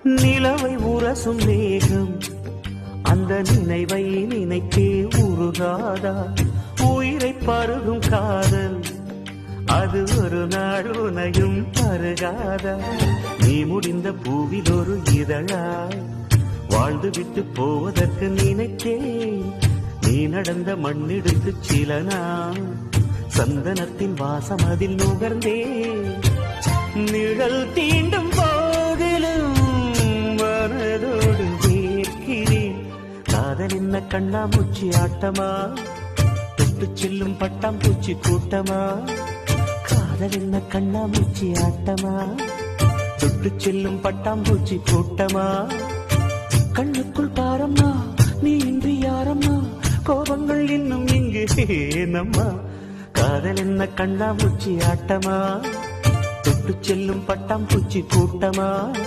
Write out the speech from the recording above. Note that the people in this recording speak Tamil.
நிலவை உரசும் மேகம் அந்த நினைவை நினைத்தே உருகாதா? உயிரை பருகும் காதல் அது ஒரு நாள் உனையும் பருகாதா? நீ முடிந்த பூவில் ஒரு இதழாய் வாழ்ந்து விட்டு போவதற்கு நினைத்தேன். நீ நடந்த மண்ணெடுத்து சில நாள் சந்தனத்தின் வாசம் அதில் நுகர்ந்தேன். நிழல் தீண்டும் போதிலும் மனதோடு கேட்கிறேன். காதல் என்ன கண்ணாமூச்சி ஆட்டமா? தொட்டு செல்லும் பட்டாம்பூச்சி கூட்டமா? காதல் என்ன கண்ணாமூச்சி ஆட்டமா? தொட்டு செல்லும் பட்டாம்பூச்சி கூட்டமா? கண்ணுக்குள் பாரம்மா நீ இன்றி யாரம்மா? கோபங்கள் இன்னும் இங்கு ஏனம்மா? காதல் என்ன கண்ணாமூச்சி ஆட்டமா? தொட்டு செல்லும் பட்டாம்பூச்சி கூட்டமா?